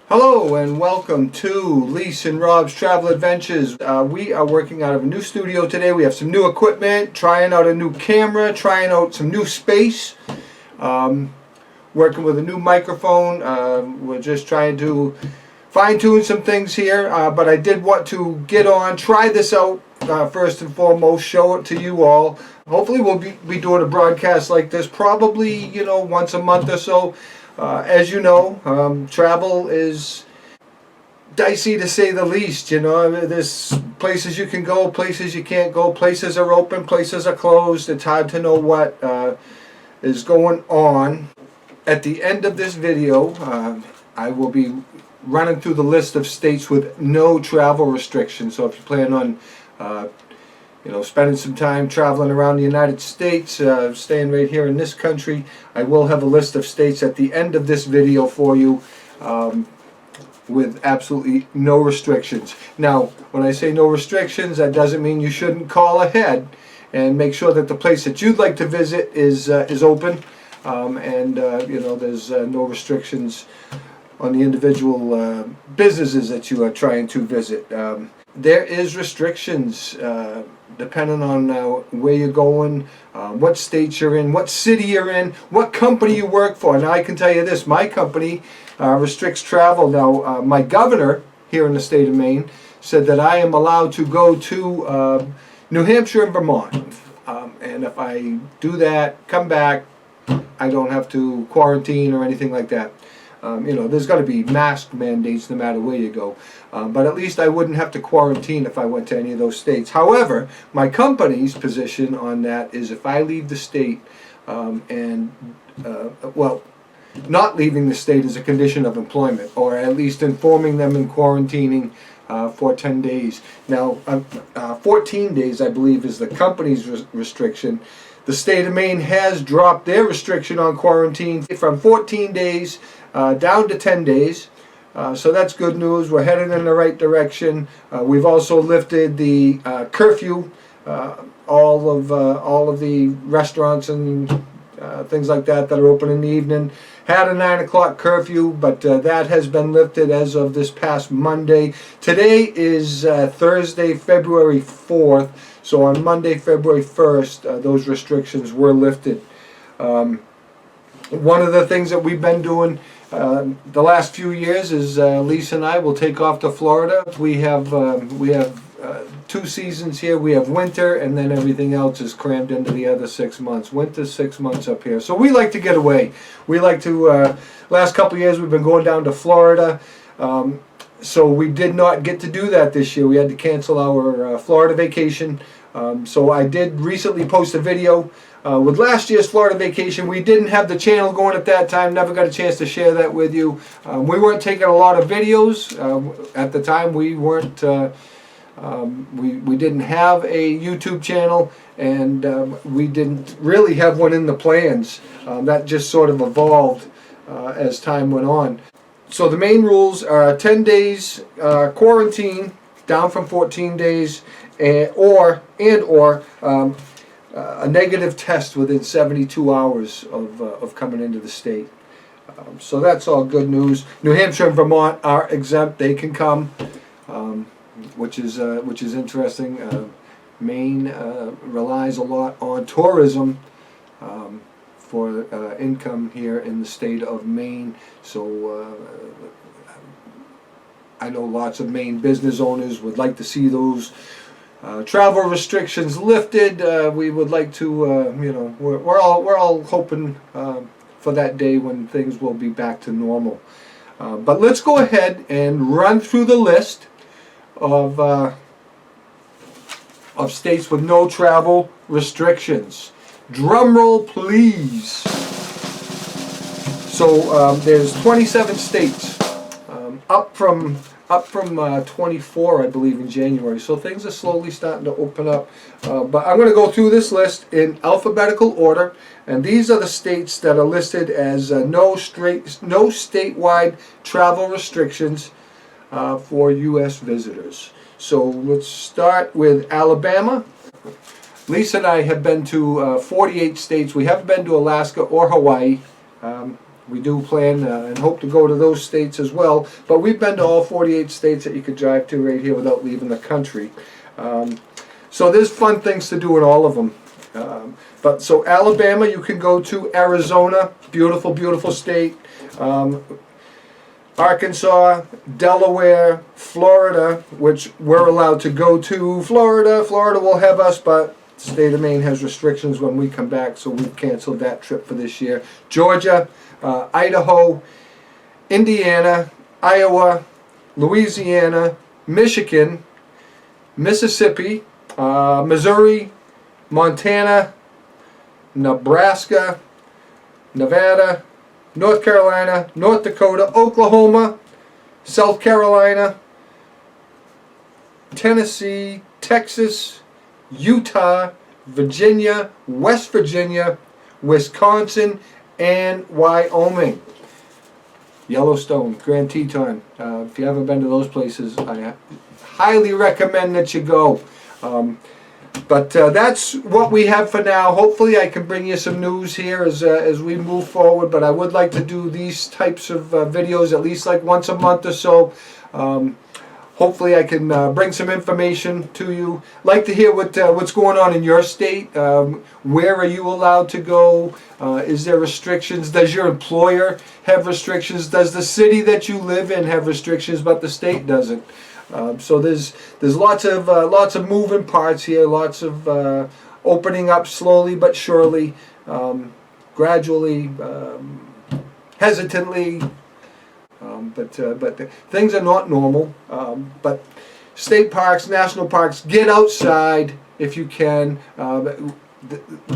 Hello and welcome to Lise and Rob's Travel Adventures. We are working out of a new studio today. We have some new equipment, trying out a new camera, trying out some new space, working with a new microphone. We're just trying to fine-tune some things here, but I did want to get on, try this out first and foremost, show it to you all. Hopefully we'll be doing a broadcast like this probably, once a month or so. As you know, travel is dicey to say the least. There's places you can go, places you can't go, places are open, places are closed. It's hard to know what is going on. At the end of this video, I will be running through the list of states with no travel restrictions. So if you plan on spending some time traveling around the United States, staying right here in this country, I will have a list of states at the end of this video for you with absolutely no restrictions. Now, when I say no restrictions, that doesn't mean you shouldn't call ahead and make sure that the place that you'd like to visit is open, and there's no restrictions on the individual businesses that you are trying to visit. There is restrictions depending on where you're going, what state you're in, what city you're in, what company you work for. Now I can tell you this, my company restricts travel. Now my governor here in the state of Maine said that I am allowed to go to New Hampshire and Vermont. And if I do that, come back, I don't have to quarantine or anything like that. There's got to be mask mandates no matter where you go. But at least I wouldn't have to quarantine if I went to any of those states. However, my company's position on that is if I leave the state not leaving the state is a condition of employment, or at least informing them and quarantining for 10 days. Now, 14 days, I believe, is the company's restriction. The state of Maine has dropped their restriction on quarantine from 14 days down to 10 days. So that's good news. We're heading in the right direction. We've also lifted the curfew. All of the restaurants and things like that are open in the evening had a 9 o'clock curfew, but that has been lifted as of this past Monday. Today is Thursday, February 4th. So on Monday, February 1st, those restrictions were lifted. One of the things that we've been doing the last few years is Lisa and I will take off to Florida. We have 2 seasons here. We have winter, and then everything else is crammed into the other 6 months. Winter's 6 months up here. So we like to get away. We like to, last couple of years we've been going down to Florida. So we did not get to do that this year. We had to cancel our Florida vacation. So I did recently post a video with last year's Florida vacation. We didn't have the channel going at that time. Never got a chance to share that with you. We weren't taking a lot of videos. At the time we weren't, we didn't have a YouTube channel, and we didn't really have one in the plans. That just sort of evolved as time went on. So the main rules are 10 days quarantine, down from 14 days, or a negative test within 72 hours of coming into the state. So that's all good news. New Hampshire and Vermont are exempt; they can come, which is interesting. Maine relies a lot on tourism for income here in the state of Maine. So I know lots of Maine business owners would like to see those travel restrictions lifted. We would like to, we're all hoping for that day when things will be back to normal. But let's go ahead and run through the list of states with no travel restrictions. Drum roll, please. So there's 27 states, up from 24, I believe, in January. So things are slowly starting to open up. But I'm going to go through this list in alphabetical order, and these are the states that are listed as no statewide travel restrictions for U.S. visitors. So let's start with Alabama. Lisa and I have been to 48 states. We haven't been to Alaska or Hawaii. we do plan and hope to go to those states as well. But we've been to all 48 states that you could drive to right here without leaving the country. So there's fun things to do in all of them. But so Alabama, you can go to. Arizona, beautiful, beautiful state. Arkansas, Delaware, Florida, which we're allowed to go to. Florida will have us, but the state of Maine has restrictions when we come back, so we've canceled that trip for this year. Georgia, Idaho, Indiana, Iowa, Louisiana, Michigan, Mississippi, Missouri, Montana, Nebraska, Nevada, North Carolina, North Dakota, Oklahoma, South Carolina, Tennessee, Texas, Utah, Virginia, West Virginia, Wisconsin, and Wyoming. Yellowstone, Grand Teton. If you haven't been to those places, I highly recommend that you go. But that's what we have for now. Hopefully I can bring you some news here as we move forward, but I would like to do these types of videos at least like once a month or so. Hopefully I can bring some information to you. Like to hear what's going on in your state. Where are you allowed to go? Is there restrictions? Does your employer have restrictions? Does the city that you live in have restrictions but the state doesn't? So there's lots of moving parts here, lots of opening up slowly but surely, gradually, hesitantly, but things are not normal. But state parks, national parks, get outside if you can.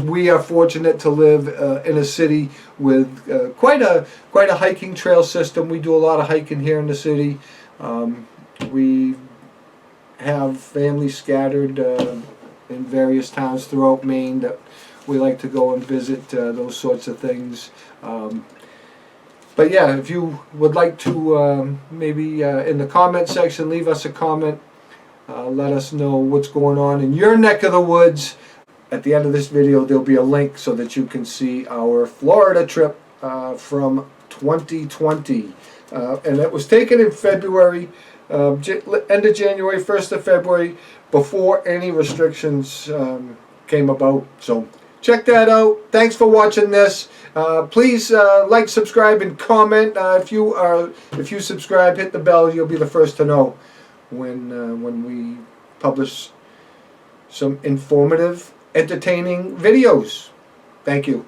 We are fortunate to live in a city with quite a hiking trail system. We do a lot of hiking here in the city. We have families scattered in various towns throughout Maine that we like to go and visit, those sorts of things. But yeah, if you would like to maybe in the comment section leave us a comment, let us know what's going on in your neck of the woods. At the end of this video there'll be a link so that you can see our Florida trip from 2020. And it was taken in February. End of January, 1st of February, before any restrictions came about. So check that out. Thanks for watching this. Please like, subscribe, and comment. If you subscribe, hit the bell. You'll be the first to know when we publish some informative, entertaining videos. Thank you.